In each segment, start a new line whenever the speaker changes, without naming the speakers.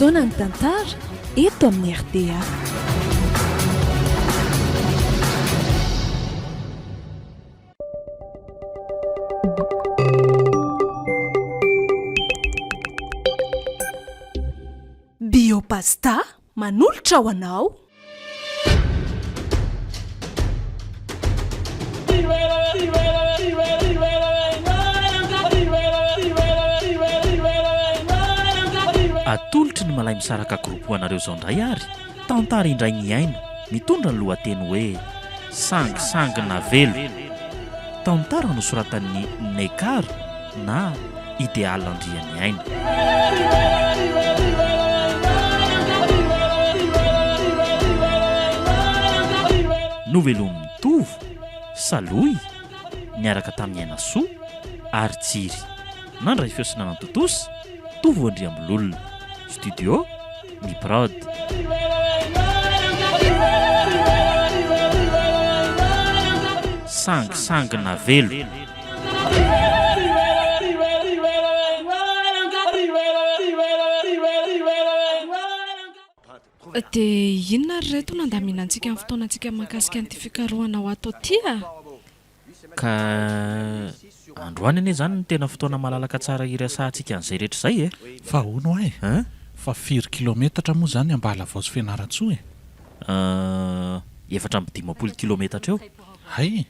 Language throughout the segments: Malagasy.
fotoana ny tantara eto amin'ny RTA. Biopasta manolotra ho anao.
Atolotry ny malay misaraka groupoanareo zao indray ary tantara indray ny aina mitondra ny lohateny hoe sangisangina velo. Tantara nosoratan'ny Nekar na Idéal Andrian'ny aina. Novelon'ny Tovo, Saloy, niaraka tamin'ny Aina Soa ary Jiry. Nandray fiosina Totosa, Tovo Andriambololona. Studio, Miprod. Sangisangina velo.
Dia inona ry reto nandaminantsika amin'ny fotoanantsika mahakasika an'ity fikarohana ho atao tia?
Ka androany anie zany ny tena fotoana malalaka tsara irasantsika an'izay rehetra izay e.
Fa hono ay? Fa 4 kilometatra moa zany ambala vao sy Fianaratsoa e.
420 kilometatra eo.
Hay.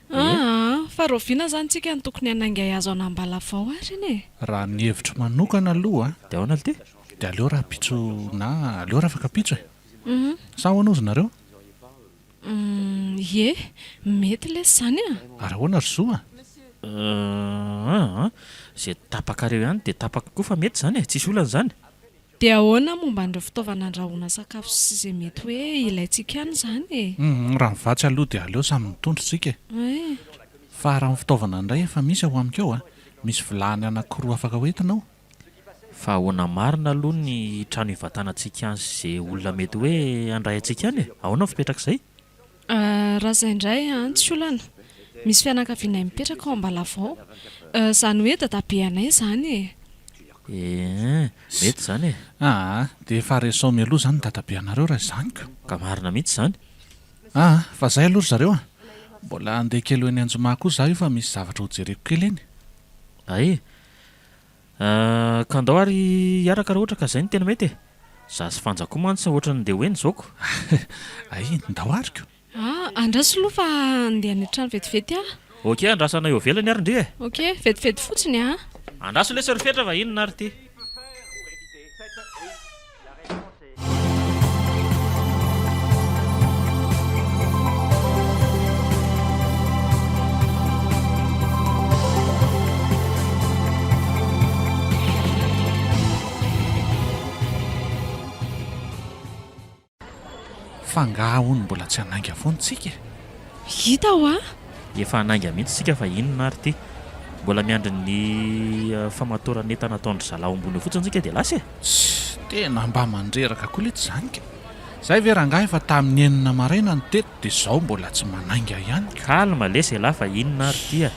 Fa roviana zany tsika ny tokony hanainga azo ana ambala vao ary ine.
Raha ny hevitra manokana aloha
Dia ahoana ity?
dia aleo raha pitso na aleo raha afaka pitso e. Sa hoana ozy nareo?
Ye, mety lesy zany a.
Ary ahoana ry Zoa?
Zay tapakareo ihany dia tapaka koa fa mety zany e, tsisy olana zany.
Dia ahoana momba an'ireo fitaovana andrahoana sakafo sy izay mety hoe ilaintsika ihany zany e.
Raha mivatsy aloha dia aleo samy mitondry tsika e. Fa raha ny fitaovana indray efa misy ao amiko ao misy vilany anankiroa afaka hoentinao.
Fa ahoana marina aloha ny trano hivatanantsika an'izay olona mety hoe handray antsika ihany e. Ahoana fipetraka izay?
Raha izay indray tsy olana. Misy fianakavianay mipetraka ao ambala vao. Zany hoe dadabeanay zany e.
Mety zany e.
Dia efa resaomy aloha zany dadabeanareo raha izanyko.
Ka marina mihitsy zany.
Fa zay aloha zareo mbola andeha kely eny Anjomah koa zaho io fa misy zavatra ho jereko kely eny.
Ka andao ary hiaraka raha ohatra ka izay ny tena mety e. Za sy fanjako mantsy ohatra ny dia hoeny zaoko.
Ndao ariko.
Andraso aloha fa andeha any trano vetivety ah.
Ok, andrasana eo velany ary ndre e.
Ok, vetivety fotsiny ah.
Andraso lesy rifetra va inona ary ty.
Fangaha hono mbola tsy hanainga foana tsika.
Hita ho ah.
Efa hanainga mihitsy tsika fa inona ary ty. Mbola miandry ny famatoran'entana ataon'ny zalahy ambony eo fotsiny tsika dia lasa e.
Tena mba mandreraka koa ilay tsy zanika. Zay ve rangahy efa tamin'ny 9 maraina ny teto dia izao mbola tsy manainga ihany.
Kalma lesy lahy fa inona ary ty a.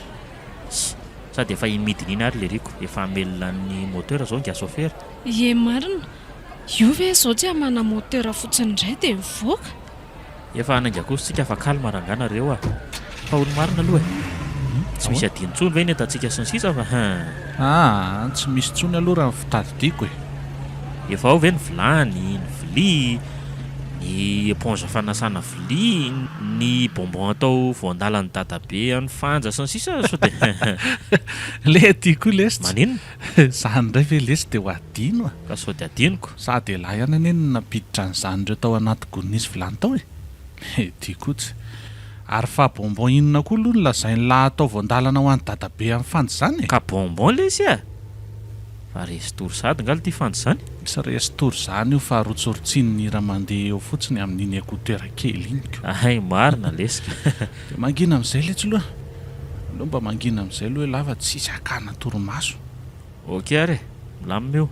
Sady efa imidinina ary leriko. Efa amelona ny moteur zao ngia chauffeur.
Ye marina. Io ve izao tsy hamana moteur fotsiny indray dia mivoaka.
Efa hanainga kosa fa kalma ranganareo a. Fa olo marina aloha e. Tsy misy adiny tsony ve ny atantsika sy ny sisa fa
tsy misy tsony aloha raha fitadidiako e.
Efa ao ve ny vilany, ny vilia, ny éponge fanasana vilia, ny bonbon atao voandalany dadabe, ny fanja sy ny sisa sao dia
le tiako lesy.
Maninona?
Zany indray ve lesy dia ho adino a.
Ka sao dia adinoko.
Sady lahy ihany anie napiditra an'izany ireo tao anaty gonisy vilany tao e. Tiako tsy. Ary fa bonbon inona koa aloha lazainy lahy atao voandalana ho an'ny dadabe amin'ny fandy zany e.
Ka bonbon lesy a. Fa restory sady ngali ty fandy zany.
Misy restory zany io fa rotsorotsin'ny hira mandeha eo fotsiny amin'iny écouteur kely iny.
Marina lesy.
Dia mangina amin'izay letsy aloha. Aleo mba mangina amin'izay aloha hoe lava tsisy akana torimaso.
Ok ary milamina eo.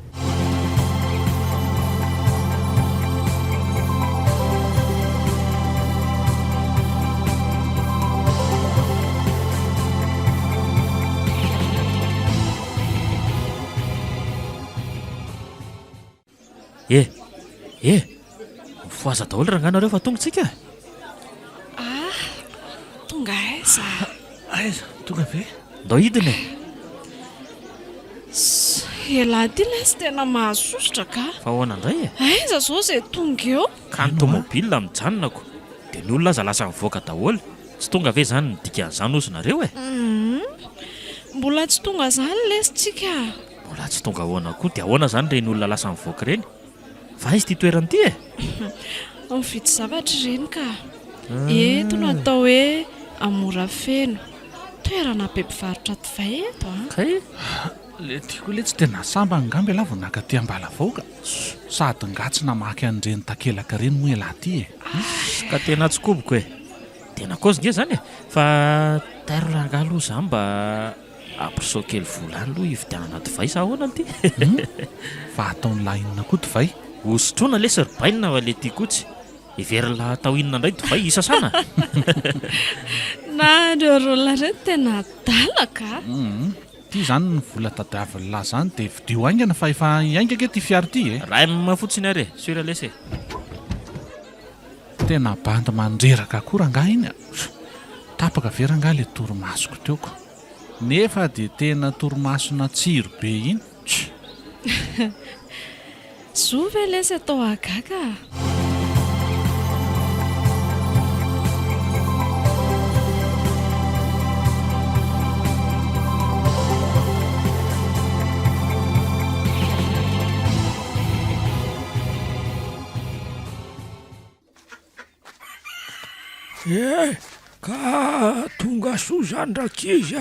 Mifoaza daholo ranganareo fa tongontsika.
Tonga aiza.
Aiza, tonga ve?
Ndao hidina
Elahy ty ilay sy tena mahasosotra ka.
fa ahoana indray
Aiza zao izay tonga eo?
ka ny tômôbilina mijanonako dia ny olona aza lasa mivoaka daholo. Tsy tonga ve zany ny dikan'izany ozy nareo
Mbola tsy tonga izany lesitsika.
mbola tsy tonga ahoana koa dia ahoana zany reny olona lasa mivoaka reny fa aizy ty toerana ty
Mividy zavatra ireny ka. Eto no atao hoe Amora Feno. Toerana be mpivarotra divay eto
kay
Le tiako le tsy tena samba ngamby ala vao naka ty Ambalavoa ka. Sady ngatsy namaky an'ireny takelaka reny moa elahy ty
ka tena tsy koboko tena kozy nge zany fa tairo langalo zany mba ampirisao kely vola any aloha hividianana divay sa ahoana ty
Fa ataony lahinina koa divay.
hosotrona le serbaina va le ty kotsy iverila atao inona indray divay isasana
Na ireo olona ireny tena dalaka.
Ty zany ny vola tadiavin'ny lahy zany dia vidio aingana fa efa hiaingaka ty fiara ty
raha mafotsiny are suralese
Tena bandy mandreraka koa rangahy iny tapaka ve rangahy le torimasoko teoko. Nefa dia tena torimasona tsiro be iny.
Zo ve lesy atao agaga.
Ka tonga soa zany rakizy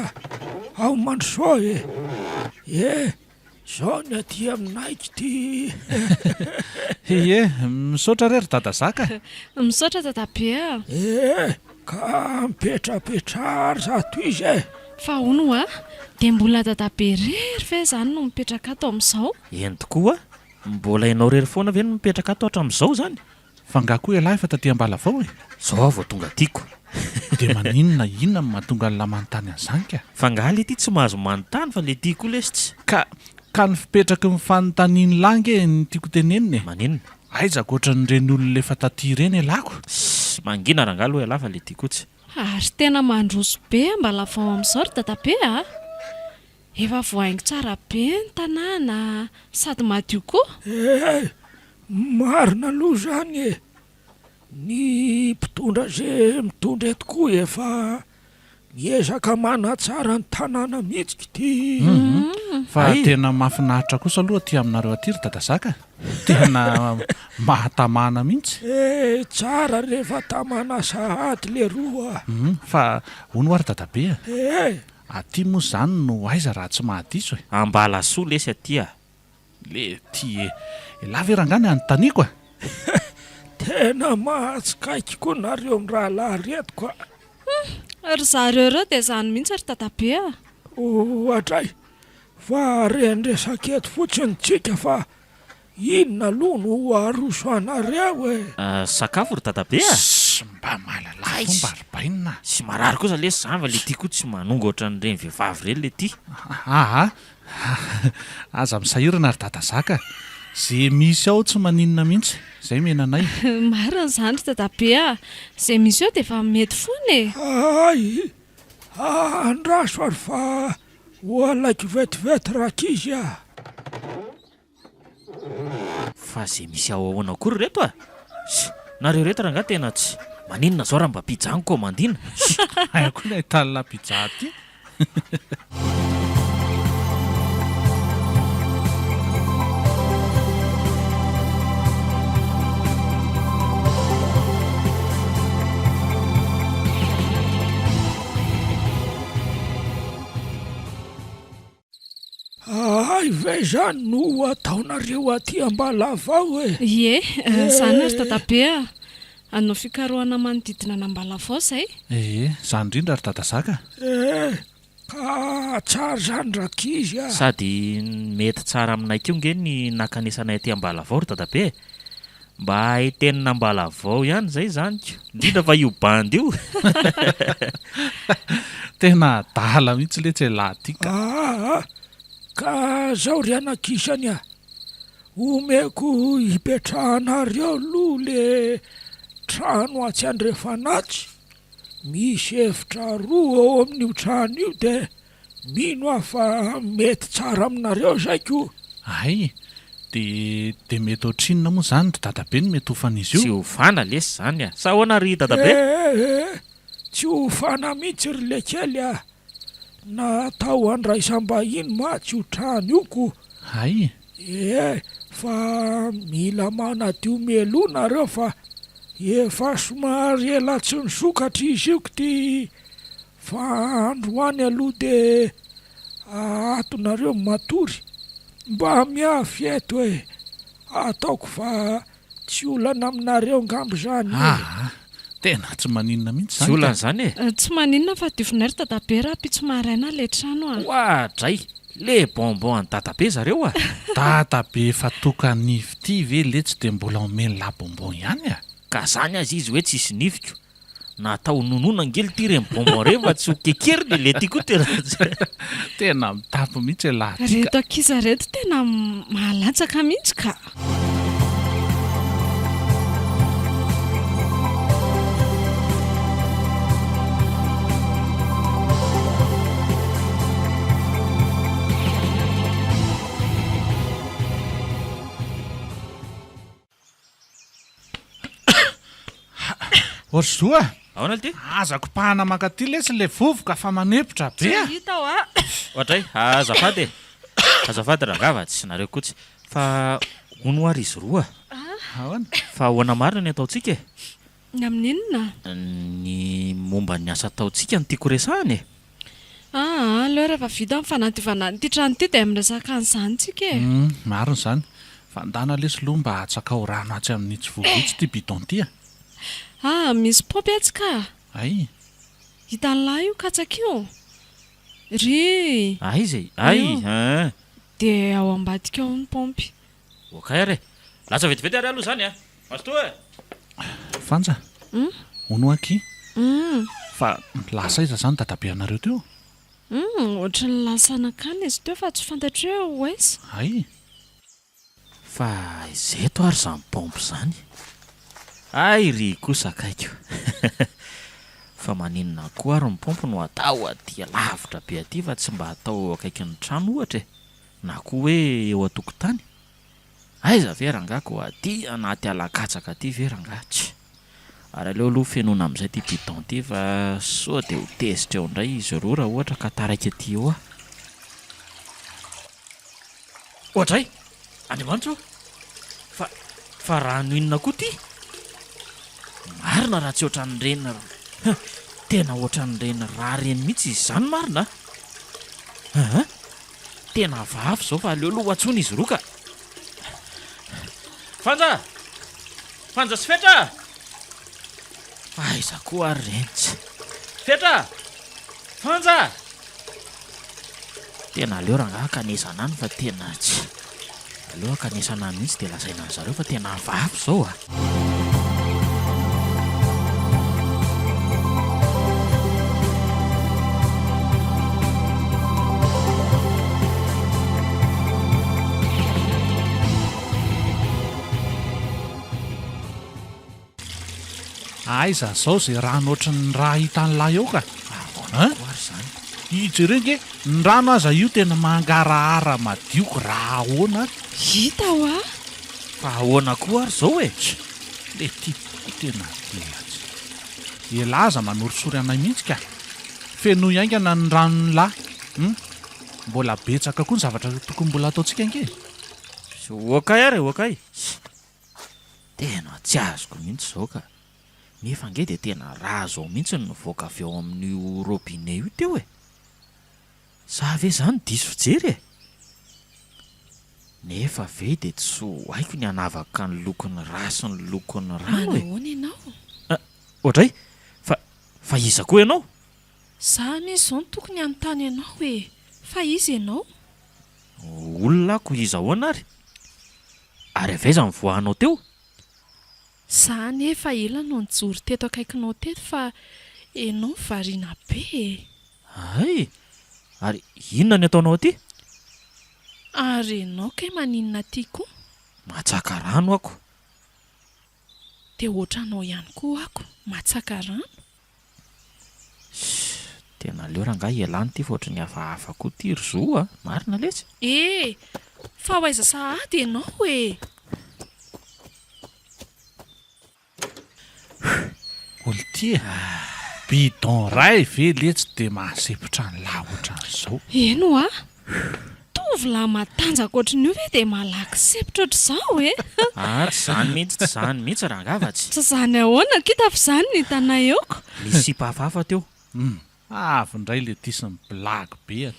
ao mandrosoa zao ny aty aminaiky ty
Misaotra rery dada zaka.
Misaotra dadabe
ka mipetrapetrary zato izy
fa hono dia mbola dadabe rery ve zany no mipetraka ato amin'izao?
eny tokoa mbola ianao rery foana ve no mipetraka ato hatramin'izao zany
Fa nga koa elahy efa taty Ambalavao
zao vao tonga tiako
dia maninona inona no mahatonga ny lamantany an'izany ka.
fa nga le ty tsy mahazo manontany fa le tiako lesitsy
Ka ny fipetraky ny fanontaniany lange ny tiako teneniny
maninona
aiza koatra n'ireny olona efa taty ireny elako.
mangina rangalo hoe alafa le tiako tsy
Ary tena mandroso be Ambalavao amin'izao ry dadabe Efa voahaingo tsara be ny tanàna sady madio koa.
marina aloha zany ny mpitondra zay mitondra eto koa efa miezaka manatsara ny tanàna mihitsika ty
Fa tena mahafinaritra kosa aloha ty aminareo aty ry dada zaka. Tena mahatamana mihitsy.
tsara rehefa tamana sahady le roa
Fa hono ary dadabe aty moa zany no aiza raha tsy mahadiso
ambala soa lesy aty
le ty elahy ve rangany anontaniako
tena mahatsikaiky koa nareo ny raha laharetiko
Ry zareo ireo dia izany mihitsy ry dadabe
ohatray fa rendresaka eto fotsiny tsika fa inona aloha no aroso anareo
sakafo ry dadabe
mba mahalala fomba aribainina.
sy marary kosa lesy zany fa le ty koa tsy manonga ohatra n'ireny vehivavy reny le ty
Aza misahirana ry dada zaka. Zay misy ao tsy maninona mihitsy zay menanay.
Marina izany ry dadabe izay misy eo dia efa mety foana
ay andraso ary fa hoalaiky vetivety rakizy
fa zay misy ao ahoana kory reto nareo reto raha nga tena tsy maninona zao raha mba pijango komandina
Aia koa ny ahitana pizza ty.
ay ve zany no ataonareo aty Ambalavao
Ie, izany ry dadabe anao fikarohana manodidina an'Ambalavao izay.
Zany indrindra ry dada zaka.
ka tsara zany rakizy
sady mety tsara aminay keo nge ny nakanesanay aty Ambalavao ry dadabe mba haitenina Ambalavao ihany zay zanyko indrindra fa io bandy io
Tena dala mihitsy le tsy elahy ty
ka zao ry anakisany omeko hipetrahanareo aloha le trano atsy andrefanatsy. Misy efitra roa ao amin'io trano io dia mino aho fa mety tsara aminareo zaiko.
Ay, de mety ohatrinona moa zany ry dadabe no mety hofan'izy
tsy
io?
hofana lesy zany a. Sa ahoana ry dadabe?
Tsy hofana mihitsy ry le kely a. Natao handraisam-bahiny matsy io trano io ko.
Ay,
Fa mila manadio melonareo fa efa somary ela tsy nisokatra izy io ty fa androany aloha dia atonareo matory mba miafy eto hoe ataoko fa tsy olana aminareo ngambo zany.
tena tsy maninona mihitsy
Tsy
zany.
olana zany e.
Tsy maninona fa diofinary dadabe raha pitso maraina le trano a.
Oadray, le bonbon any dadabe zareo a.
Dadabe efa tokanify ty ve le tsy dia mbola omeny labonbon ihany a?
Ka zany azy izy hoe tsisy nifiko. Natao nonona angely ty reny bonbon reny fa tsy ho kekeriny le ty koa tena.
Tena mitapy mihitsy lahatsika.
Reto ankiza reto tena mahalatsaka mihitsy ka.
Ohatry zoa,
Ahoana le ty?
azako pahana makaty lesy le vovoka fa manepotra be a.
Hita ao a.
Ohatray, azafady e. Azafady rangava tsy nareo kotsy. Fa hono ary izy roa.
Ahoana?
Fa ahoana marina ny ataontsika e?
Ny amin'inona?
Ny momba ny asa ataontsika no tiako resahany e.
Aleo rehefa vita amin'ny fanadivana ty trano ty dia miresaka an'izany tsika e.
Marina zany. Fandana lesy loha mba hatsakao rano atsy amin'ny tsy vovitsy ty bidon ty a.
Misy paopy atsika.
Ay,
Hitan'lahy io katsaka io. Ry.
Ay zay. Ay.
Dia ao ambadika ao ny paopy.
Okay ary. Latsa vetivety ary aloha zany a. Masto e.
Fanja. Hono aky.
Mm.
Fa lasa iza zany dadabe anareo teo?
Ohatry ny lasanakany izy teo fa tsy fantatro hoe oesa.
Ay. Fa izeto ary zany pompo zany. Ay ry kosa akaiko. Fa maninona koa ary ny pompo no atao aty lavitra be aty fa tsy mba atao akaikin'ny trano ohatra e. Na koa hoe eo an-tokotany. Aiza ve rangako aty anaty alakatsaka aty ve rangatsy. Ary aleo aloha fenona amin'izay ty bidon ty fa sao dia ho tezitra eo indray izy roa raha ohatra ka taraiky aty eo a. Ohatray, Andriamanitra fa rano inona koa ty? Marina raha tsy ohatran'ireny tena ohatran'ireny raha reny mihitsy izy zany marina. Tena vavy zao fa aleo aloha atsony izy roa ka. Fanja sy fetra! Aiza koa ary renitsy. Fetra! Fanja! Tena aleo rangaha kanesana any fa tena tsy. Aleo kanesana any mihitsy dia lazaina ny zareo fa tena vavy zao a.
Aiza zao zay rano ohatran'ny raha hitan'lahy eo ka.
Ary zany.
Ijerenge, ny rano aza io tena mangarahara madioko raha ahoana.
Hita ao a.
Fa ahoana koa ary zao e?
Le ty tena dilatsy. Elaza manorisory anay mihitsy ka. Feno iaingana ny ranon'ny lahy. Mbola betsaka koa ny zavatra tokony mbola ataontsika ange.
Okay ary, okay. Tena tsy azoko mihitsy zao ka. Nefa nge dia tena raha zao mihitsy ny voaka avy ao amin'io robinet io teo e. Sa ve zany diso fijery e? Nefa ve dia tsy ho haiko ny hanavaka ny lokon'ny rà sy ny lokon'ny rano e.
Manahoana ianao?
Ohatray, fa iza koa ianao?
Zany izy zao no tokony anontany ianao e. Fa izy ianao?
Olona ko iza ahoana ary? Ary avaiza ny voahanao teo?
Zany efa ela no nijoro teto akaikinao teto fa ianao variana be e.
Ay, ary inona ny ataonao aty?
Ary ianao kay maninona aty koa?
matsaka rano ako.
dia ohatranao ihany koa ako matsaka rano.
Tena leo rangahy ialany ty fa ohatry ny hafahafa koa ty ry zo a. Marina lesy.
Fa ho aiza sahady ianao e.
olo ty bidon ray ve letsy dia mahasepitra ny lahy ohatran'izao.
Eno a? Tovolahy matanjaka ohatran'io ve dia malaky sepitra ohatr'izao e?
Tsy zany mihitsy, tsy zany mihitsy rangavatsy.
Tsy zany ahoana kita fa zany ny tanay eoko.
Misy sipa hafahafa teo.
Avy indray le disy ny blagy be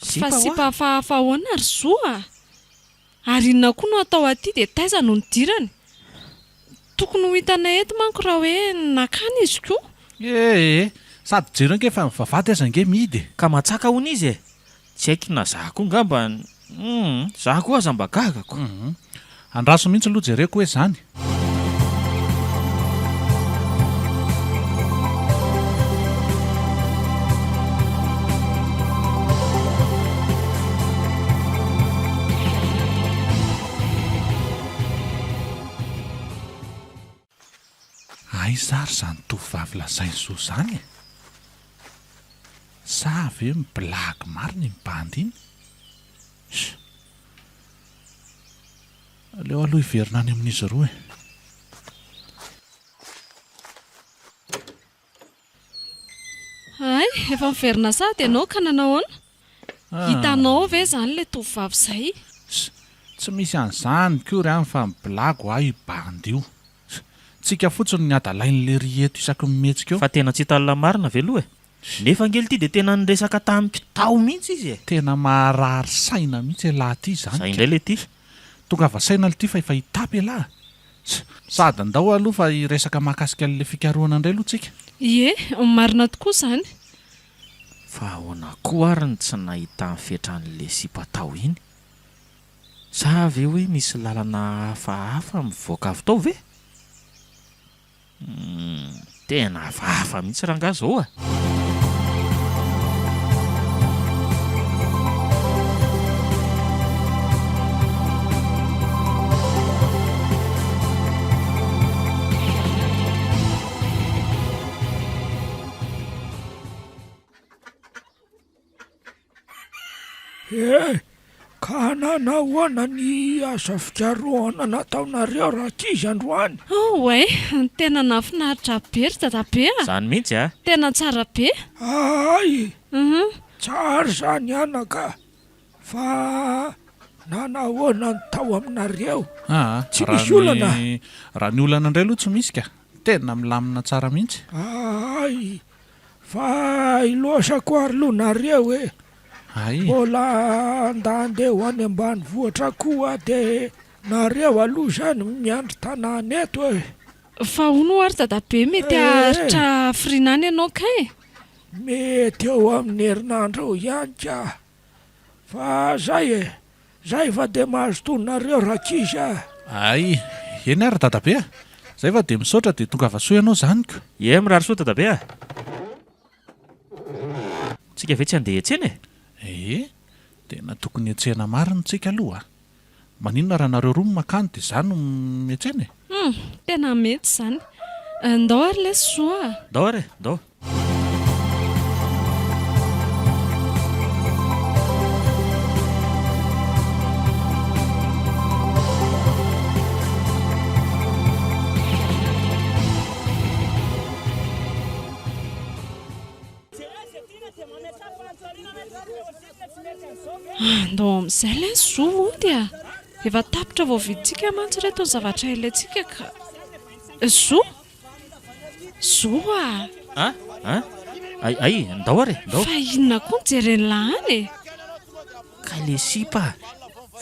Fa sipa hafahafa ahoana ry zoa? Ary inona koa no atao aty dia taiza no nidirany? Tokony ho hitanay eto manko raha hoe nakany izy koa.
Sady jero ange fa mivavady aza nge mihidy.
Ka matsaka hono izy e. Tsy haiko na zah koa ngamba zah koa aza mba gagako.
Andraso mihitsy aloha jereko hoe zany. Aizary zany tovavy lazay zo zany e. Sa ve mibilagy marina iny bandy iny? Aleo aloha hiverina any amin'izy roa e.
Ay, efa miverina sady ianao ka nanao ahoana? Hitanao ve zany le tovavy izay?
Tsy misy an'izany koa ry any fa mibilagy ho ahy bandy io. Tsika fotsiny ny adalain'le rieto isaky mihetsika eo.
Fa tena tsy talona marina ve aloha e. Nefa angely ity dia tena niresaka tamin'ny mpitao mihitsy izy e.
Tena maharary saina mihitsy lahy ty zany.
Zay indray le ty.
Tonga vasaina le ty fa efa hitapy lahy. Sady andao aloha fa hiresaka mahakasika an'le fikarohana indray aloha tsika.
Ie, marina tokoa zany.
Fa ahoana koa ary ny tsy nahita fetran'le sipatao iny? Sa ve hoe misy lalana hafahafa mivoaka avy tao ve? Tena hafahafa mihitsy rangahy zao a.
Ka nanahoana ny asa fikarohana nataonareo raha kizy androany?
Way, tena nafinaritra be ry dadabe a.
Zany mihitsy a.
Tena tsara be.
Ay, tsara zany anaka. Fa nanahoana ny tao aminareo? Tsy misy olana.
Raha ny olana indray aloha tsy misy ka. Tena milamina tsara mihitsy.
Ay, fa ilosako ary lonareo e. Mbola andeha ho any ambanivohitra koa dia nareo aloha zany miandry tanàna eto e.
Fa hono ary dadabe mety aritra firinany ianao kay?
Mety eo amin'ny herinandro ihany ka. Fa zay fa dia mahazo tonareo raha kizy a.
Ay, eny ary dadabe a. Zay fa dia misaotra dia tonga vasoa ianao zany ko.
Mirary soa dadabe a. Tsika ve tsy andeha etsena e?
Tena tokony etsena marina tsika aloha. Maninona raha nareo roa makany dia zany no mietsena e?
Tena mety zany. Ndao ary lesy soa.
Ndao ary ndao.
Ndao amin'izay lesy zo hono dia efa tapitra vao viditsika mantsy reto ny zavatra ilaintsika ka. Zo a.
Ay, ndao ary ndao.
Fa inona koa nijereny lahany e?
Ka le sipa.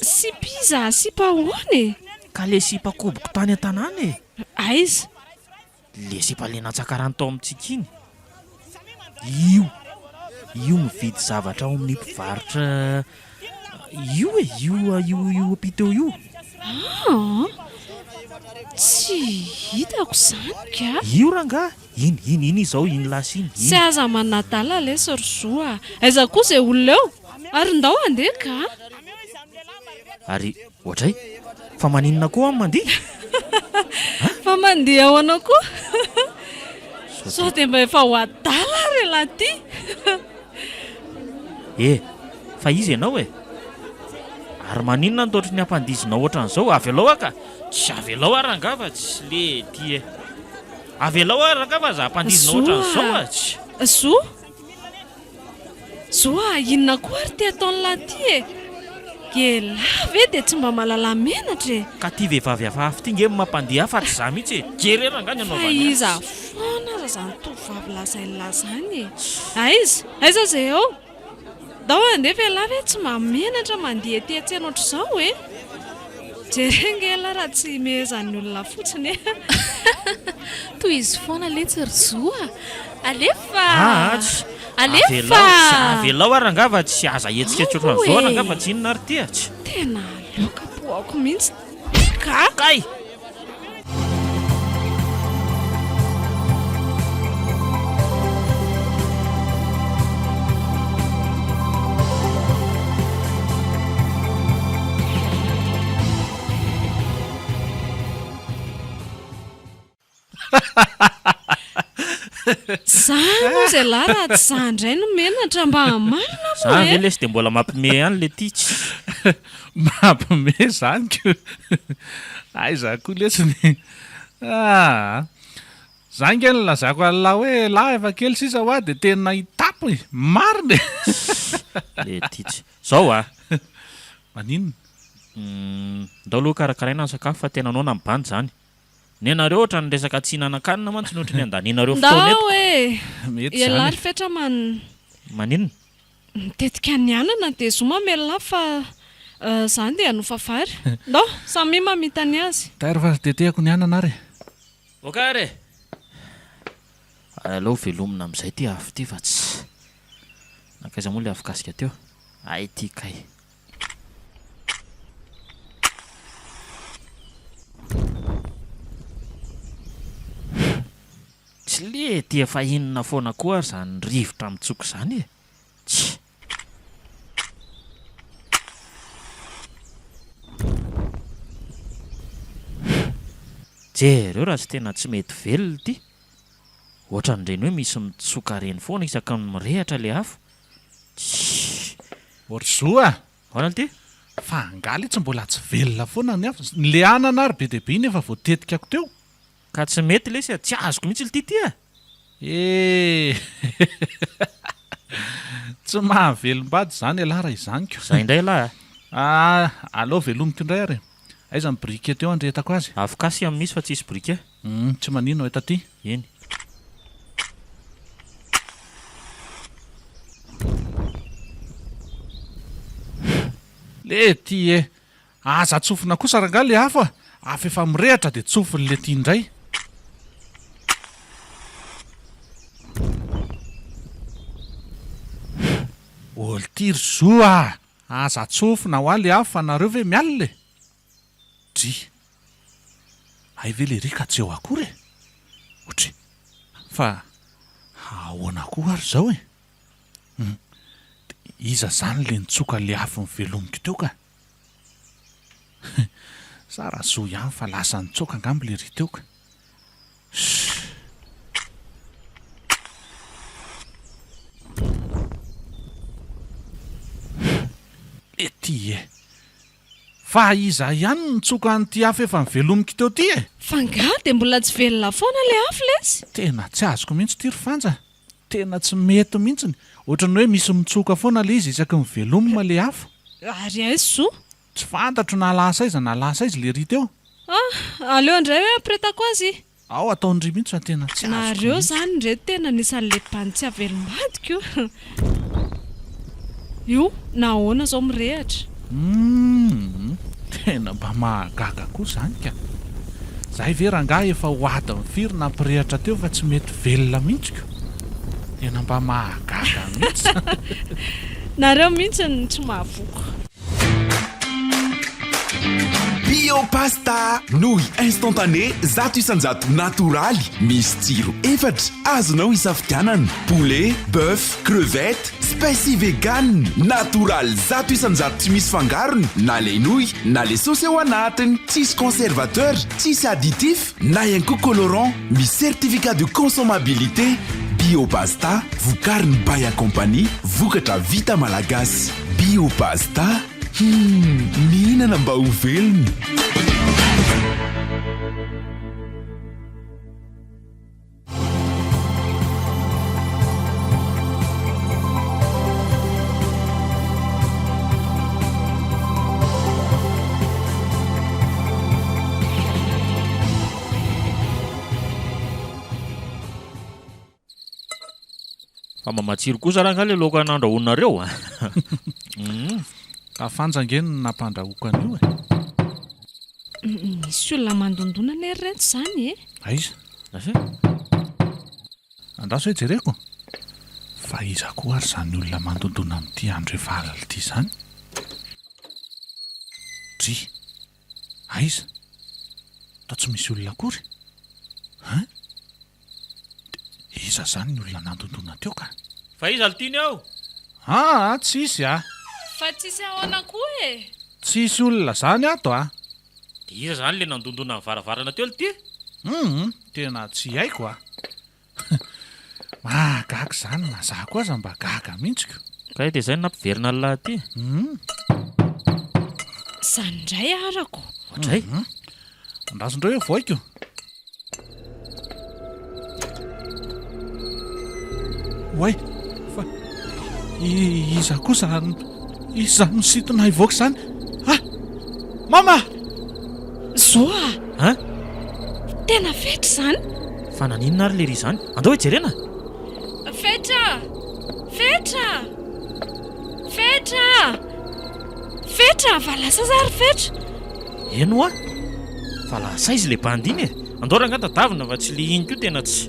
Sipiza, sipa ahoana e?
Ka le sipa koboko tany an-tanàna e.
Aiza?
Le sipa le natsaka rano tao amintsika iny. Io mividy zavatra ao amin'ny mpivarotra. Io apiteo io.
Tsy hitako zany ka.
Io rangahy. Iny izao iny lasa iny.
Sy aza manadala lesy ry zo a. Aiza koa izay olona eo? Ary ndao andeha ka.
Ary ohatray fa maninona koa amin'ny mandiha
fa mandeha ao anao koa sao dia mba efa ho adala re laty
fa izy ianao ary maninona ny toatry ny ampandizinao ohatran'izao avy alao ka tsy avy alao ary angava tsy le ty avy alao ary angava za ampandizinao ohatran'izao tsy
zoa inona koa ary ty ataony laty gelave dia tsy mba mahalala menatra
ka ty vehivavy hafahafa ty nge mampandeha fa tsy za mihitsy jery rangany anao
fa iza foana za zany tovavy lazailazany aiza zay ao dao andefa elave tsy mamenatra mandeha tetsy anao ohatr'izao jerengela raha tsy mehezan'ny olona fotsiny
toy izy foana le tsy ry zoa alefa
avy alao ary angava tsy aza hetsika tsy ohatran'izao ary angava tsy inona ary ty tsy
tena loka poako mihitsy
kay
zano zay la raha tsy za ndray no menatra mba hamarina
za ve lesy dia mbola mampime ihany le ty tsy
mampime zany ko ay za koa lesiny za nge ny lazako ala hoe la efa kely sisa ho a dia tena hitapo marina
le ty tsy zao
maninona
ndao aloha karakaraina ny sakafo fa tena anao namibany zany ny anareo ohatra ny resaka tsy hihinan-kanina mantsy nohatra ny andaninareo fotoana eto
mety
elary fetra
maninona
mitetika ny anana dia zoma melona fa zany dia hanofa vary ndao samy mamitany azy
tary fa tetehako ny anana ary
okare alao velomina amin'izay ty afo ty fa tsy nakaiza moa le afokasika teo ay ty kay tsy le ty efa inona foana koa ary zany rivotra mitsoko zany tsy jereo raha tsy tena tsy mety velona ty ohatra nyreny hoe misy mitsoka reny foana isaka ny mirehatra le afo
orzoa
hoana ty
fa angaly tsy mbola tsy velona foana ny afo le anana ary be dia be iny efa voatetikako teo
ka tsy mety lesy tsy azoko mihitsy le ty
tsy mahavelombady zany ala raha izanyko
za indray lahy
alao velomiko indray ary aiza ny brike teo andretako azy
afokasy amin'isy fa tsisy brike
tsy manino eta ty
eny
le ty aza tsofina kosa ranga le afo afa efa mirehatra dia tsofiny le ty indray oltiry zoa aza tsofina ho a le afo fa nareo ve mialina dry ay ve le rika tsy eo akory otry fa ahoana koa ary zao iza zany le nitsoka le afo ny velomiko teo ka sara zo ihany fa lasa nitsoka angambo le ry teo ka ety fa iza ihany nitsoka an'ity afo efa ny velomiko teo ty
fa nga dia mbola tsy velona foana le afo lesy
tena tsy azoko mihitsy ty ry fanja tena tsy mety mihitsiny ohatrany hoe misy mitsoka foana le izy isaky ny velomina le afo
ary aizy zo
tsy fantatro na lasa aiza na lasa izy le ry teo
aleo indray hoe ampiretako azy
ao ataondry mihitsy fa tena tsy azoko
nareo zany ndre tena nisan'le mpany tsy avelombadiko io na ahoana zao mirehatra
tena mba mahagaga koa zany ka zahay ve rangaha efa ho ady mifiry nampirehatra teo fa tsy mety velona mihitsiko tena mba mahagaga mihitsy
nareo mihitsy ny tsy mahavoka
Biopasta nouille instantané zato isanjato natoraly misy tsiro efatra azonao isafidianana poulet, bœuf, crevette, spicy vegan natoraly zato isanjato tsy misy fangarony na le nouille na le saosy ao anatiny tsisy conservateur tsisy additif na ihany koa colorant misy certificat de consommabilité. Biopasta vokariny Baya Compagnie vokatra vita malagasy. Biopasta mihinana mba ho velona.
Fa mamatsiro kosa raha le laoka nandrahoanareo
ka fanjangeny nampandrahoaka an'io
Misy olona mandondona ny reto zany
aiza
Asa
andraso hoe jereko fa iza koa ary zany olona mandondona amin'ity andro efa alina ity zany dry aiza ta tsy misy olona akory iza zany ny olona nandondona teo ka
fa iza altiny ao
tsisy
fa tsisy ahoana koa
tsisy olona zany ato
dia iza zany le nandondona ny varavarana teo ity
tena tsy haiko mahagaga zany na za koa aza mba gaga mihitsiko
ka dia izay nampiverina ny lahy ty
zany indray arako
ohatray
andasondreo hoe voaiko way fa iza kosa iza misitona ivoaka zany mama
zoa tena fetra zany
fa naninona ary le ry zany andao hoe jerena
fetra fetra fetra fetra va lasa zary fetra
eno fa lasa izy le bandiny andao raha ngata davina fa tsy le iny koa tena tsy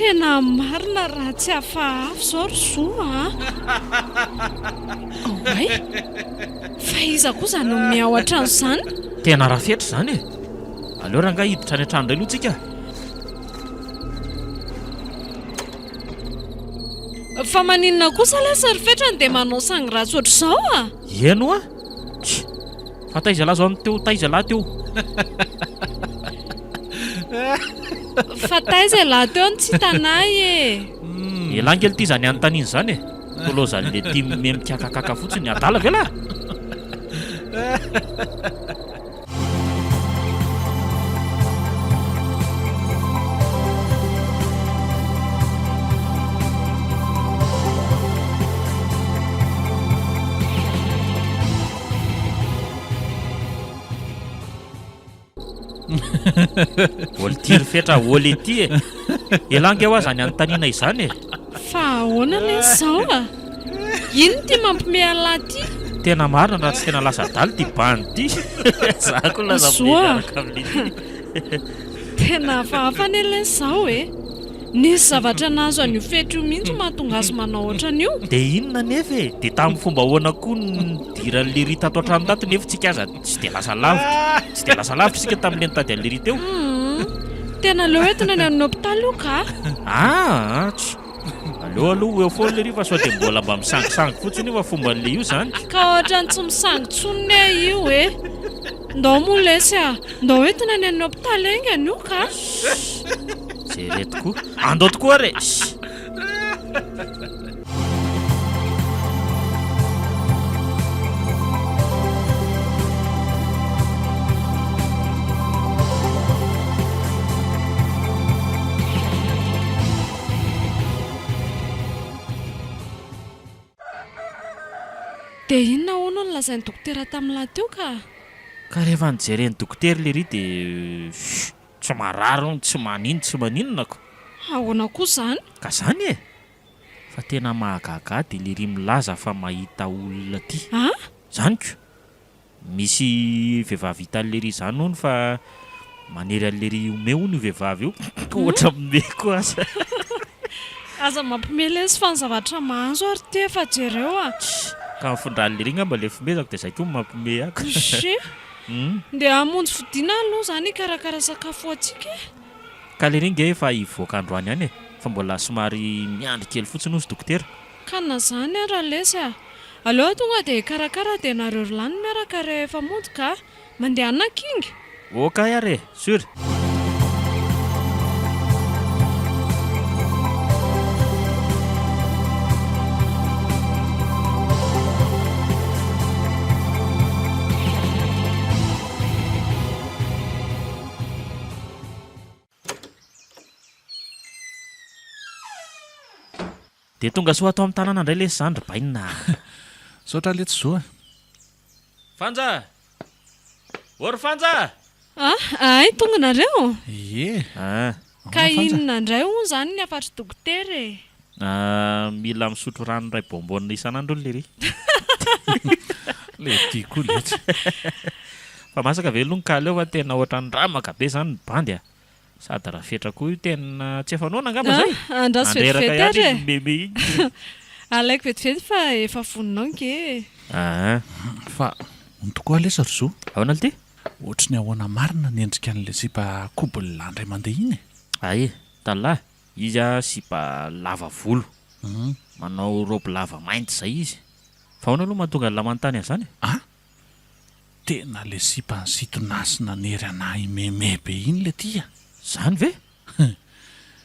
tena marina raha tsy hafaafo zao ry zoa ay fa iza koa zany miao an-trano zany
tena raha fetra zany aleo raha nga hiditra any an-trano indray aloha tsika
fa maninona kosa lasa ry fetrany dia manao sangy ratsy ohatr'izao
eno fa taiza lahy zao any teo taiza lahy teo
fa taiza lahy teo any tsy tanay
elangely ity zany anontaniany zany toloha zany le ty me mikakakaka fotsiny adala ve lahy oly tiry fetra oly ety elangy ao zany anontaniana izany
fa ahoana le zao ino ty mampime lahy ty
tena marina raha tsy tena lasa daly ty bany ty za koa lazaaraka amin'ity
tena fahafany ele zao nisy zavatra nazo an'io fetra io mihitsy mahatonga azy manao ohatran'io
dia inona nefa dia tamin'ny fomba ahoana koa nidiran'le ry tato an-trano tato nefa tsika aza tsy dia lasa lavitra tsy dia lasa lavitra isika tamin'le nitady an'le ry teo
tena leo entina ny amin'ny hôpitaly io ka
aleo aloha eo foana le ry fa sao dia mbola mba misangisangy fotsiny io fa fomba n'le io zany
ka ohatrany tsy misangy tsonony io ndao moa lesy ndao entina ny amin'ny hôpitaly engany io ka
zay tokoa andao tokoa re
dia inona hoana no lazain'ny dokotera tamin'n'lahy teo ka
rehefa nijeren'ny dokotera le ry dia tsy marary tsy maninonako
ahoana koa zany
ka zany fa tena mahagaga dia le ry milaza fa mahita olona ty zany ko misy vehivavy hitan'le ry zany hono fa manery an'le ry ome hono io vehivavy io ka ohatra mime koa
aza mampimela izy fa ny zavatra mahazo ary ty efa jereo
ka mifindran'le ry ngamba le fomezako dia zay koa mampime ako
dia hamonjy fodiana aloha zany karakara sakafo atsika
ka le reny ge efa hivoaka androany ihany fa mbola somary miandry kely fotsiny ozy dokotera.
ka na zany raha lesy aleoha tonga dia karakara dia nareo rylany miaraka rehefa monjy ka mandeha nakinga.
Oka ary sur. Dia tonga soa atao amin'ny tanàna indray lesy zany ry bainina.
Saotra le tsy zoa.
Fanja! Ory Fanja!
Ay tonga nareo
Ie.
ka inona indray hono zany ny afatry dokotera e.
Mila misotro rano ray bonbonina isan'andro le ry.
Le tiako letsy.
Fa masaka velony ka leo fa tena ohatran'ny ramaka be zany ny bandy a. Sady raha fetra koa io tena tsy efa noana angamba zay.
Andraso vetivety ary e.
Bebe iny.
alaiko vetivety fa efa foninao nke.
Fa ny tokoa lesy ry zo.
Ahoana le ty?
Ohatry ny ahoana marina ny endrika an'ilay sipa kobolina indray mandeha iny.
Aye, talahy. Izy sipa lava volo. Manao robe lava mainty zay izy. Fa ahoana aloha mahatonga ny lamantany zany?
Tena le sipa nsitonasina nery anahy meme be iny le tia.
Zany ve?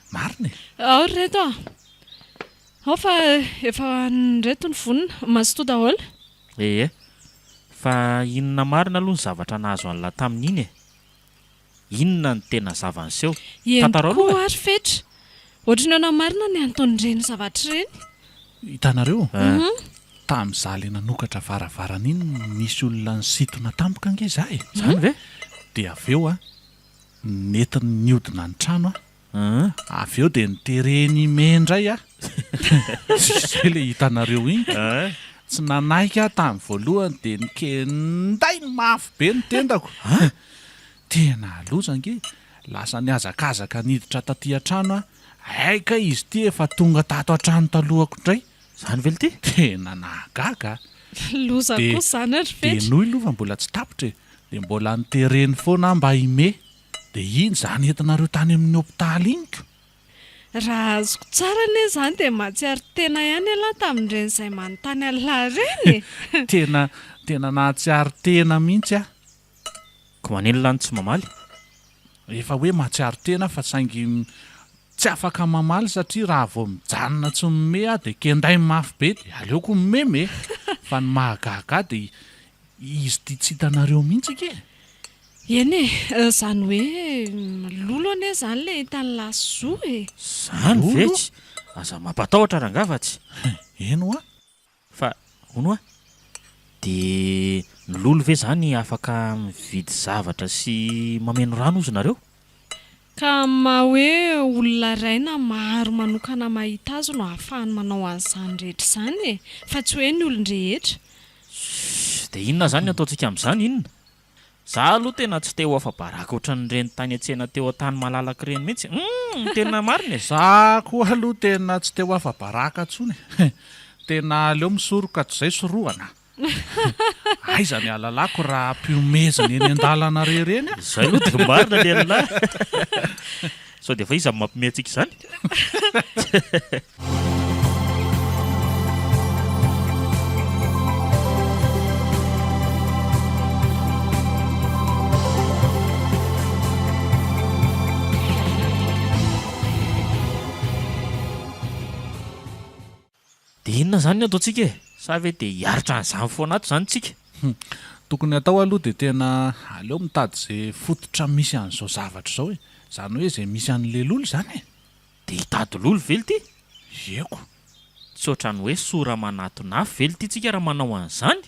Marina e.
ao reto ao fa efa reto ny vonina mazotoa daholo.
Fa inona marina aloha ny zavatra nahazo an'la tamin'iny e? Inona ny tena zavan'seho?
Ko ary fetra ohatry ny ana marina ny anton'ireny zavatra ireny.
Hitanareo? Tamin'izaho le nanokatra varavarana iny misy olona nisitona tampoka ange izaho e.
Zany ve?
Dia avy eo netiny niodina ny trano avy eo dia nitereny mendray zay le hitanareo iny. Tsy nanaika tamin'ny voalohany dia nikenday ny mafy be ny tendako. Tena alozange lasa niazakazaka niditra taty an-trano aika izy ty efa tonga tato an-trano talohako indray.
Zany ve le ty?
Tena nahagaga.
Loza kosa zany ary fetra.
Dia noho ilova mbola tsy tapotra dia mbola nitereny foana mba hime. Dia iny zany entinareo tany amin'ny hopitaly inyko.
raha azoko tsara ane zany dia mahatsiaro tena ihany aloha tamin'ireny izay manontany alahy reny.
Tena nahatsiaro tena mihitsy
Ko manelona ny tsy mamaly?
Efa hoe mahatsiaro tena fa saingy tsy afaka mamaly satria raha vao mijanona tsy mime dia kenday mafy be dia aleoko mimeme. Fa ny mahagaga dia izy ty tsy hitanareo mihitsy ke.
Eny zany hoe lolo ane zany le hitany lasoa e.
Zany vetsy. Aza mampatahotra rangafatsy.
Eno
Fa hono dia ny lolo ve zany afaka mividy zavatra sy mameno rano ozy nareo?
Ka hoe olona raina maro manokana mahita azy no ahafahany manao an'izany rehetra izany e. Fa tsy hoe ny olon-drehetra.
Dia inona zany ataontsika amin'izany inona? Za aloha tena tsy te ho afa-baraka ohatran'ireny tany an-tsena teo an-tany malalaka ireny mihitsy. Tena marina e.
Za koa aloha tena tsy te ho afa-baraka intsony. Tena aleo misoroka toy izay soroana. Aiza ny alalako raha mpiomezana eny an-dalana rereny.
Izay aloha dia marina ny alalahy. Sao dia efa iza mampime antsika izany? Dia inona zany ny ataontsika e? Sa ve dia hiaritra an'izany foana ato zany tsika?
Tokony atao aloha dia tena aleo mitady izay fototra misy an'izao zavatra izao e. Zany hoe izay misy an'le lolo zany e.
Dia hitady lolo ve le ty?
Eko.
Tsy ohatrany hoe sora manatonafy ve le ty tsika raha manao an'izany?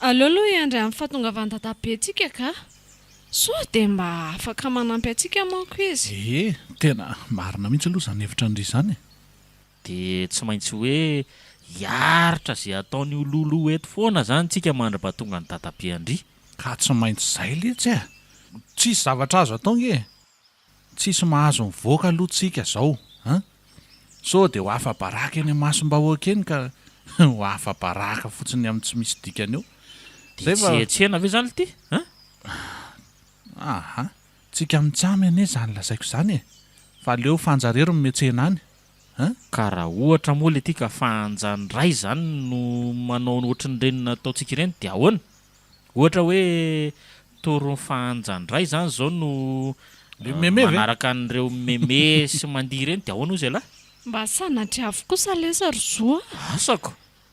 Aleo aloha iandry amin'ny fahatongavan'ny dadabentsika ka. Sao dia mba afaka manampy antsika manko izy.
Tena marina mihitsy aloha zany hevitra ndry zany e.
Dia tsy maintsy hoe hiaritra izay ataony lolo eto foana zany tsika mandra-pahatonga ny dadabe andry.
Ka tsy maintsy izay letsy e. Tsisy zavatra azo atao nge. Tsisy mahazo mivoaka aloha tsika izao. Sao dia ho afa-baraka eny masom-bahoaka eny ka ho afa-baraka fotsiny amin'ny tsy misy dikany eo. Zay fa
tsehetsehana ve zany ity a
aha tsika mitsamy ane zany lazaiko zany e fa leo fanjarery nometsehana any
ka raha ohatra moa le ty ka fanjany ray zany no manao ohatry ny renina ataontsika ireny dia ahoana ohatra hoe toro fanjany ray zany zao no
le meme ve
manaraka an'ireo meme sy mandihy ireny dia ahoana ozy ala
mba sanatry avo kosa lesa rozoa
asako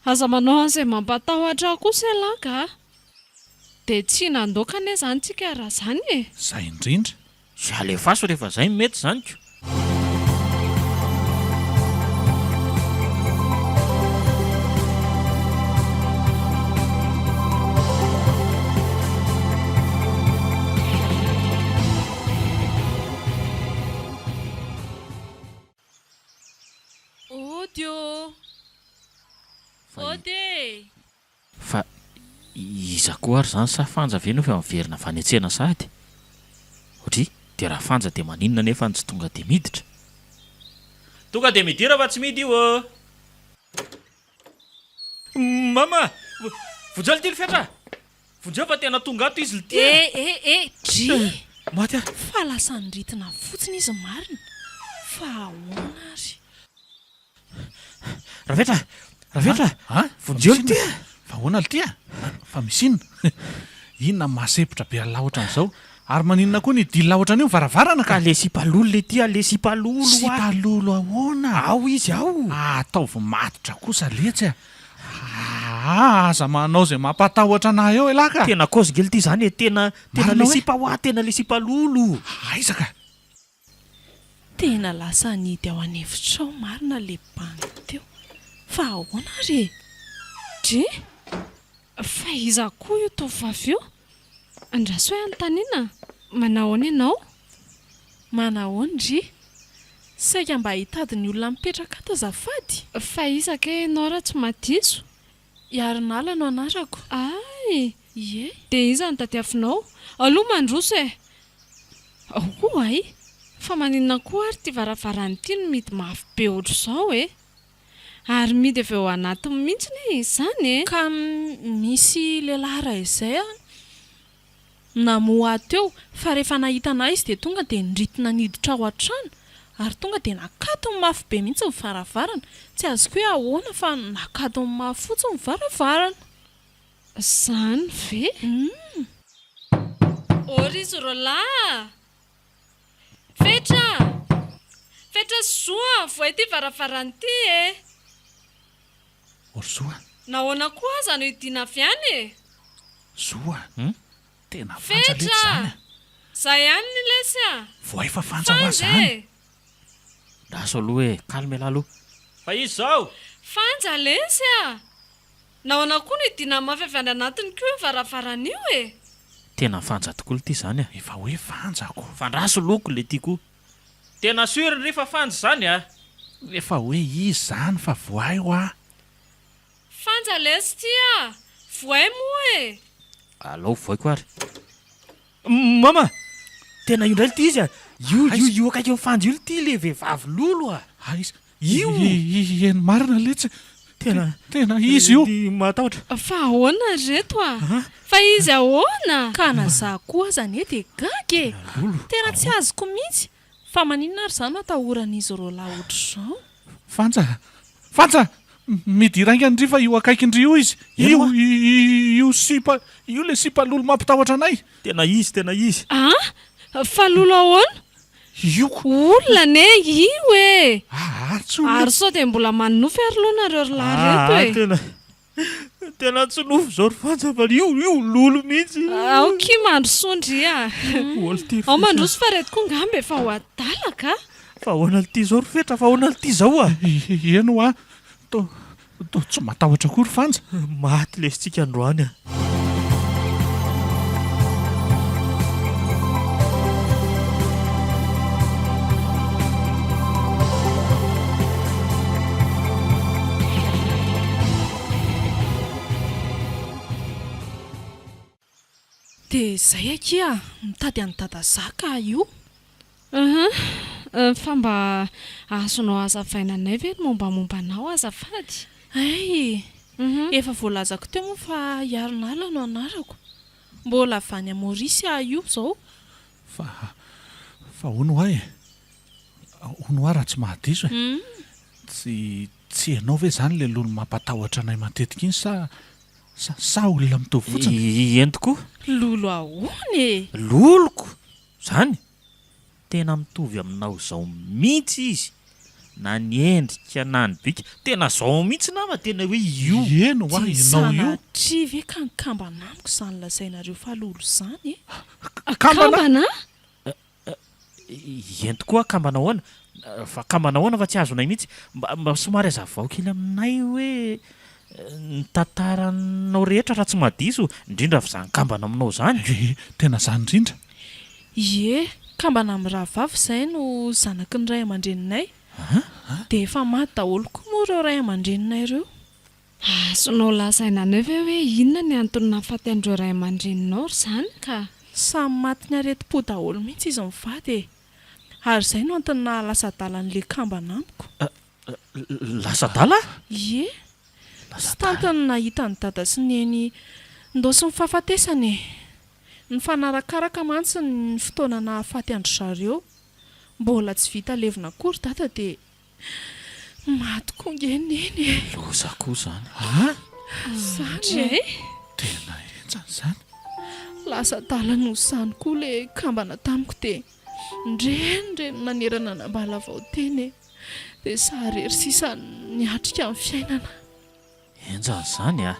aza manao an'izay mampatahotra kosa alaka dia tsy nandoka ane zany tsika raha zany e
zay indrindra
sy alefaso rehefa zay mety zanyko fa iza koa ary zany sa fanja ve no fa miverina fanetsena sady ohatry dia raha fanja dia maninona nefa ny tsy tonga dia miditra tonga dia midira fa tsy midy io mama vonjeo lity lifetra vonjeo fa tena tonga ato izy lity
dri
maty ary
fa lasany ritina fotsiny izy marina fa ahoana ary
ravetra vonjeo lity
fa hoana lity fa misinona inona mahasepitra be alaotra an'izao ary maninona koa ny dilaotra an'io varavarana
ka le sipalolo le ty le sipalolo
sipalolo ahoana
ao izy ao
ataovy matotra kosa letsy aza manao zay mampatahotra anahy eo elaka
tena kozigely ty zany e tena
Marina
le
hoe?
sipahoa tena le sipalolo
aizaka
tena lasa nidy ao anevitrao marina le bangy teo fa ahoana ary
dre fa iza koa io tovavy io andraso hoe anontaniana manahoana ianao
manahoana dry saika mba hitady ny olona mipetraka ato azafady
fa izaka ianao raha tsy madiso
iarinala no anarako
ay
ie
dia iza ny tadiavinao aloha mandroso e ho ay fa maninona koa ary ty varavarany ity no midy mafy be ohatr' izao e ary midy avy eo anatiny mihitsiny izany e
ka misy lehilahy raha izay namoa teo fa rehefa nahitana izy dia tonga dia niritina niditra ao an-trano ary tonga dia nakatony mafy be mihitsy ny varavarana tsy azoko hoe ahoana fa nakatony mafy fotsiny ny varavarana
zany ve orizy rola fetra soa voay ty varavarany ty e
orzoa
nahoana koa aza no hidiana avy any e
zoa tena
fetra
zany
zay ihany ny lesy a
voay fa fanja ho azy zany
fanjy
daso aloha e kalme la aloha fa izy zao
fanja lesy a nahoana koa no hidiana mafy avy any anatiny koa hoe varavarana io e
tena fanja tokoa ity zany a
efa hoe fanjako
fandraso loko le ty koa tena suriny rehefa fanja zany a
efa hoe izy zany fa voay ho a
fanja lesy ty a voay moa e
alao voaiko ary mama tena io ndray lity izy a io akaiky fanja io lity le vehivavy lolo a
aizy
io
eny marina letsy tena izy io
matahotra
fa ahoana reto a fa izy ahoana
ka nazaha koa azany e dia gaga e tena tsy azoko mihitsy fa maninona ary zany matahoran'izy ro lahy ohatr'izao
fanja midiraingany fa io akaikindry io izy io le sipalolo mampitahotra anay
tena izy
fa lolo ahoana
io
olona ne io e
tsy
ary sao dia mbola manofy ary loha nareo ry lahy reto e
tena tsy nofo zao ry fanja fa io lolo mihitsy
aoky mandrosondry a ao mandroso fa reto koa ngambe fa ho adalaka
fa ahoana lity zao ry fetra fa ahoana lity zao a
eno a tsy matahotra koa ry fanja
maty lesitsika androany a
dia zay aky a mitady any dadazaka io
fa mba azonao azavainanay ve mombamomba anao azafady
ay Efa voalazako teo moa fa Iarinala no anarako. Mbola avy any Maorisy io zao.
Fa hono ahy hono ahy raha tsy mahadiso tsy ianao ve zany le lolo mampatahotra anay matetika iny sa olona mitovy fotsiny?
Eny tokoa.
Lolo ahoana e?
Loloko zany tena mitovy aminao zao mihitsy izy, na ny endrika na ny bika tena zao mihitsy nama, tena hoe io.
Eno ho ahy ianao io.
Tsy ve ka nikambana amiko izany lazainareo fa lolo izany e?
Kambana?
Eny tokoa kambana ahoana, fa kambana ahoana fa tsy azonay mihitsy. Mba somary hazavao kely aminay hoe ny tantaranao rehetra raha tsy mahadiso, indrindra fa izany kambana aminao zany.
Tena zany indrindra.
Ie, kambana amin'ny rahavavy izay no zanaky ny ray aman-dreninay. Dia efa maty daholo koa moa ireo ray aman-dreninay ireo.
Azonao lazaina anay ve hoe inona ny antony nahafaty an'ireo ray aman-dreninao izany ka?
Samy maty ny areti-po daholo mihitsy izy mivady e. Ary izay no antony nahalasa-dala an'ilay kambana amiko.
Lasa-dala?
Ie, sy tantany nahita ny dada sy neny ndosy ny fahafatesany e. Ny fanarakaraka mantsy ny fotoana nahafaty andry zareo. Mbola tsy vita levina akory dada dia maty koa ngeneny e.
Loza koa zany.
Zany e.
Tena enjany zany.
Lasa-dala noho izany koa ilay kambana tamiko dia ndrenindreny nanerana nambala vao teny e. Dia saharery sisa niatrika amin'ny fiainana.
Enjany zany a.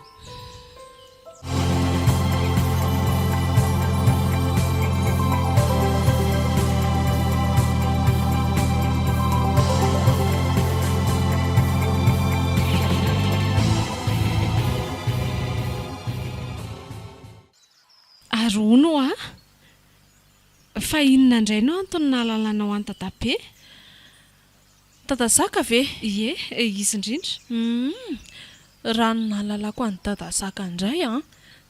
Ary hono fa inona indray no antony nahalalana ho an'ny dadabe?
Dadazaka ve?
Ie, izy indrindra.
Raha ny nahalalako an'ny dadazaka indray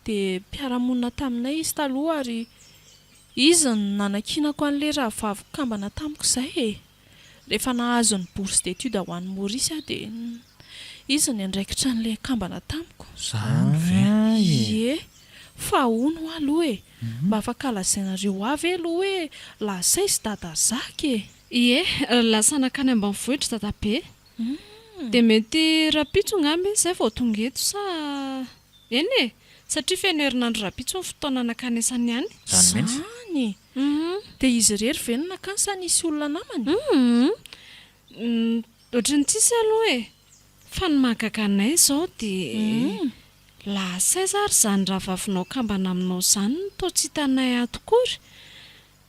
dia mpiara-monina taminay izy taloha ary izy ny nanakinako an'ilay rahavavy kambana tamiko izay e. Rehefa nahazo ny bourse d'études ho an'ny Maorisy dia izy ny andraikitra an'ilay kambana tamiko.
Zany ve?
Ie, fa hono aloha e. Mba afaka lazainareo avy aloha hoe lasay sy dadazaka e.
Ie, lasa nakany ambanivohitra dadabe. Dia mety rapitso ngamby izay vao tonga eto sa eny e, satria feno herinandro rapitso ny fotoana nakany esany ihany.
Zany mihitsy.
Dia izy rery ve no nakany sa nisy olona namany?
Ohatry ny tsisy aloha e. Fa ny mahagaga anay izao dia lasay zary izany rahavavinao kambana aminao izany no toa tsy hitanay atokory.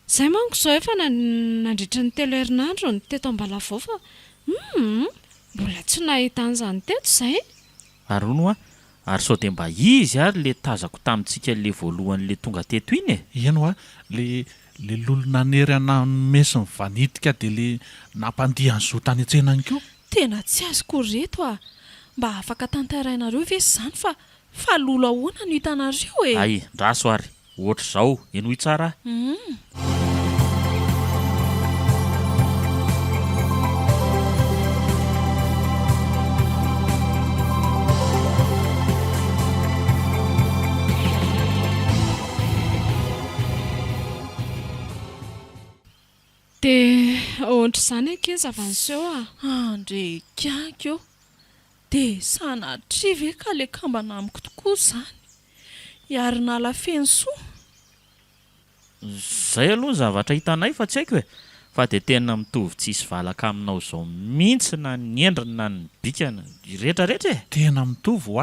Izay manko izao efa nandritra ny 3 herinandro ny teto Ambalavao fa mbola tsy nahita an'izany teto izay.
Ary hono ary sao dia mba izy ary le tazako tamintsika le voalohan'le tonga teto iny e.
Eno le lolo nanery mesy ny vanitika dia le nampandiha ny zotany an-tsenany koa.
Tena tsy azoko reto mba afaka tantarainareo ve izany fa lolo ahoana no hitanareo e.
Ay, raso ary ohatra izao eno ho tsara.
Dia ohatra izany ankizy avy an'izao
Andre kianko dia sanatria ve ka ilay kambana amiko tokoa izany? Iarinala feno soa.
Zay aloha zavatra hitanay fa tsy haiko e. Fa dia tena mitovy tsisy valaka aminao izao mihitsy na ny endrina na ny bikana rehetrarehetra e.
Tena mitovy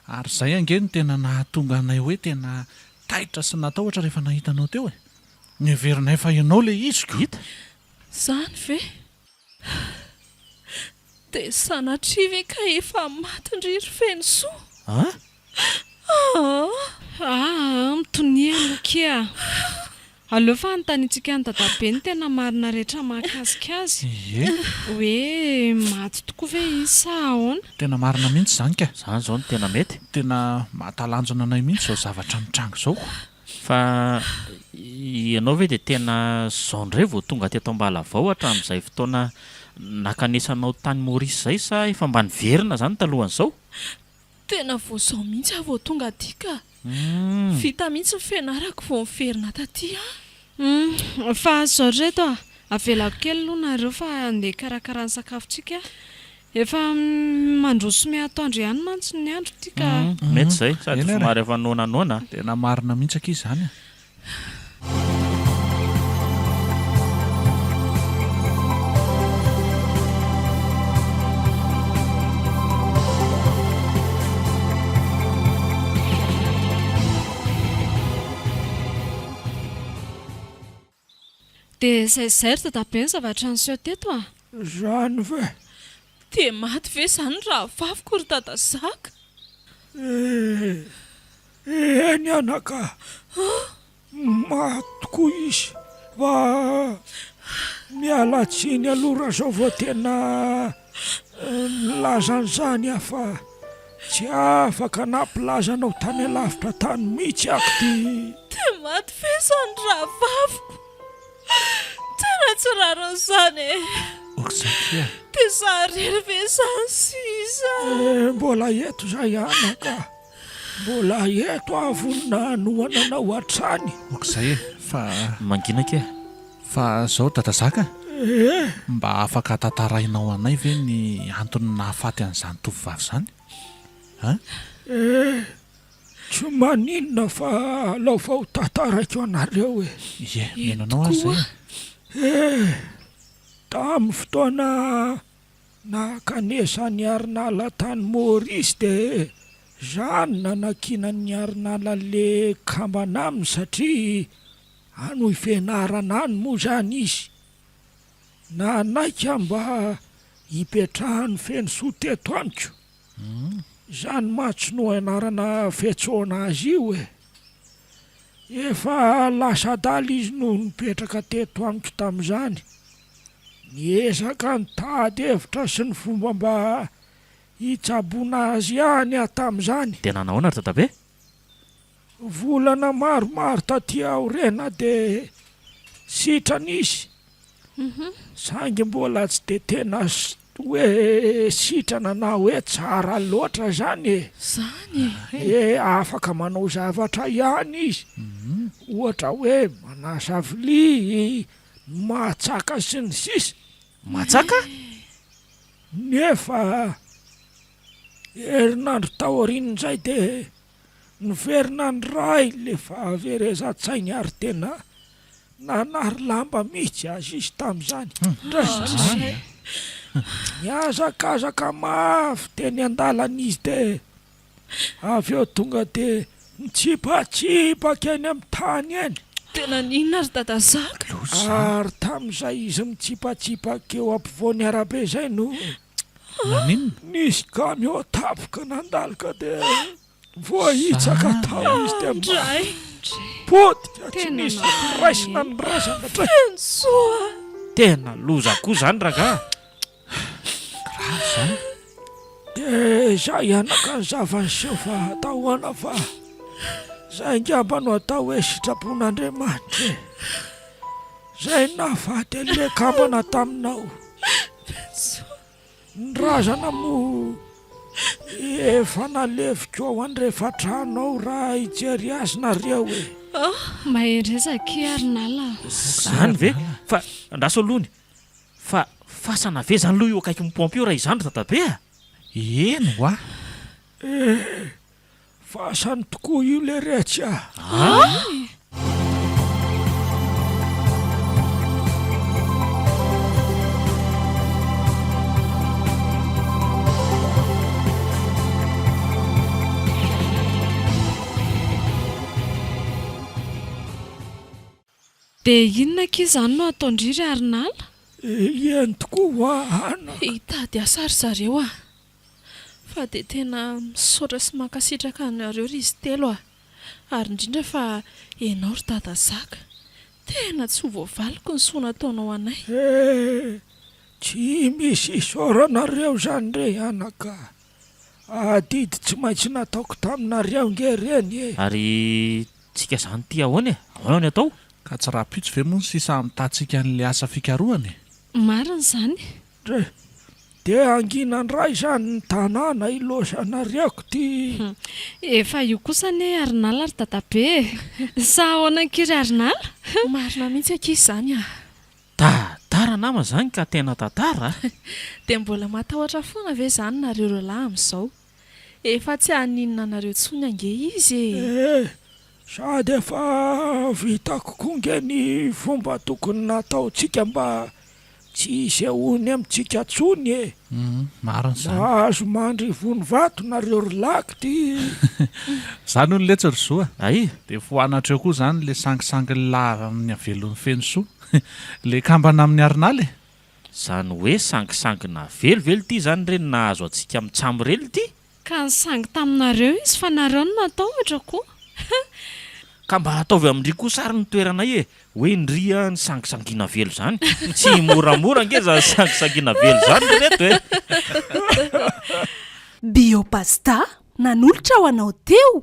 ary izay ange no tena nahatonga anay hoe tena taitra sy natahotra rehefa nahitanao teo e. Nyheverinay fa ianao le iziko.
Hita?
Zany ve? Dia sanatria ve ka efa matindriry feno soa?
Mitoniana kia. Aleo fa anontaniantsika ny dadabe ny tena marina rehetra mahakasika azy.
Ie.
Hoe maty tokoa ve izy sa ahoana?
Tena marina mihitsy izany ka.
Zany izao no tena mety.
Tena mahatalanjona anay mihitsy izao zavatra mitrango izao.
Fa ianao ve dia tena izao indray vao tonga teto Ambalavao hatramin'izay fotoana nakanesanao tany Maorisy izay sa efa mba niverina izany talohan'izao?
tena voazao mihitsy avao tonga aty ka vita mihitsy ny fianarako vao miverina taty
Fa zao reto avelako kely aloha nareo fa andeha karakara ny sakafontsika. Efa mandroso miatoandro ihany mantsy ny andro ity ka.
Mety zay sady somary efa nonanona.
Tena marina mihitsy aky izany.
Dia zay ry dadabe ny zavatra niseho teto
Zany ve?
dia maty ve zany raha vaviko ry dada Zaka?
Eny anaka. Maty tokoa izy. Fa miala tsiny aloha raha zao vao tena nilazan'izany fa tsy afaka nampilazanao tany alavitra tany mihitsy ako ty.
dia maty ve zany raha vaviko? tena tsy raron'izany
Oksakia.
dia zaharery ve zany sisa?
Mbola eto zay anaka. Mbola eto avonna noananao hatrany.
Okzay fa
Mangina ke.
fa zao Dada Zaka, mba afaka tantarainao anay ve ny antony nahafaty an'izany tovovavy zany?
Tsy maninona fa alao fa ho tantaraiko anareo
Ie, menonao azy zay.
tamin'ny fotoana nakanesa ny arinala tany Maurice dia zany nanakina ny arinala le kambana aminy satria ano ifenarana any moa zany izy. Nanaika mba hipetrahany feno soa teto amiko. Zany matso no anarana fiantsoana azy io Efa lasa adala izy no nipetraka teto amiko tamin'izany. Niezaka nitady hevitra sy ny fomba mba hitsaboana azy ihany tamin'izany.
Tena nahoana ry dadabe?
Volana maromaro taty aorena dia sitrana izy. Saingy mbola tsy dia tena hoe sitrana na hoe tsara loatra zany
zany
afaka manao zavatra ihany izy. Ohatra hoe manasa vilia, matsaka sy ny sisa.
Matsaka?
Nefa herinandro taorian'izay dia niverina ny ray lefa averezan-tsainy ary tena nanary lamba mihitsy azy izy tamin'izany. Niazakazaka mafy teny an-dalan'izy dia avy eo tonga dia mitsipatsipaka eny amin'ny tany eny.
tena ninona ry dada Zaka?
Ary tamin'izay izy mitsipatsipaka eo ampovoany arabe zay no nisy camion tapoka nandalika dia voahitsaka tao izy dia
Dray
potika tsy nisy raisina ny razana tray.
soa
Tena loza koa zany raga.
Dia zay anaka ny zavaniseho fa atahoana fa zay ngamba no atao hoe sitrapon'Andriamanitra. Zay nahafaty an'ilay kambana taminao. Ny razana moa efa naleviko ao andrefa tranao raha hijery azy nareo
Maherezaka arinala.
Zany ve? Fa andraso alohany. Fa fasana ve zany loha io akaiky mipompo io raha izany ry dadabe
Eno a.
fasany tokoa io le retsy
Dia inona ke izany no ataondriry arinala?
Eny tokoa ana.
hitady asa ry zareo fa dia tena misaotra sy mankasitraka anareo ry izy telo ary indrindra fa ianao ry dada Zaka tena tsy ho voavaliko ny soa nataonao anay.
Tsy misy isaoranareo zany re anaka. Adidy tsy maintsy nataoko taminareo ngereny
Ary tsika zany ty ahoana ahoana atao?
Ka tsy raha pitsy ve moa ny sisa mitantsika an'ilay asa fikarohany?
Marina izany.
dia anginan ray izany ny tanàna ilosanariako ty.
Efa io kosa ne Arnala ry dadabe. Sa ahoana-kiry Arnala?
Marina mihitsy ankizy izany a.
Tantara nama zany ka tena tantara.
Dia mbola matahotra foana ve izany nareo roalahy amin'izao? Efa tsy haninona nareo tsony ange izy e.
Sady efa vitako konge ny fomba tokony nataontsika mba tsy isehony amintsika tsony e.
Marina izany.
Mahazo mandry vony vato nareo rolaky ty.
Zany hono letsy ry soa.
Ay,
Dia foanatreo koa zany le sangisangy lava amin'ny avelon'ny feno soa. Le kambana amin'ny Arnala e.
zany hoe sangisangina velively ity zany reny nahazo antsika mitsamo rely ity.
Ka nisangy taminareo izy fa nareo no natahotra koa.
Ka mba ataovy amin'ndry koa sary ny toeranay e. Hoe ndria ny sangisangina velo zany. Tsy moramora ange zany sangisangina velo zany reto e.
Biopasta nanolotra ho anao teo.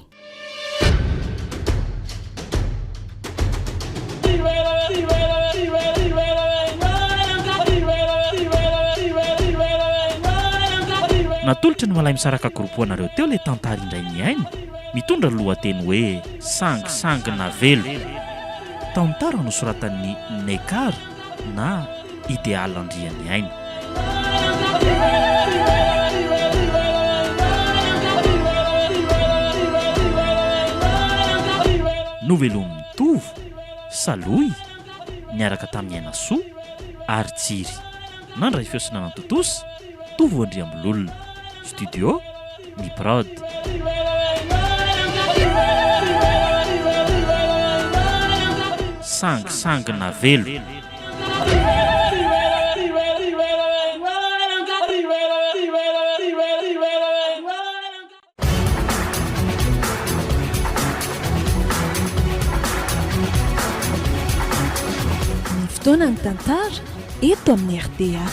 Natolotra ny malay misaraka groupe-anareo teo ilay tantara indray niaina mitondra ny lohateny hoe sangisangina velo. Tantara nosoratan'ny Nekar na Idéal Andrianiaina. Novelom'ny Tovo, Saloy, niaraka tamin'ny Aina Soa ary Jiry. Nandray fiosina nantotosa Tovo Andriambololona. Studio Miprod. Sangisangina velo.
Ny fotoana ny tantara eto amin'ny RDA.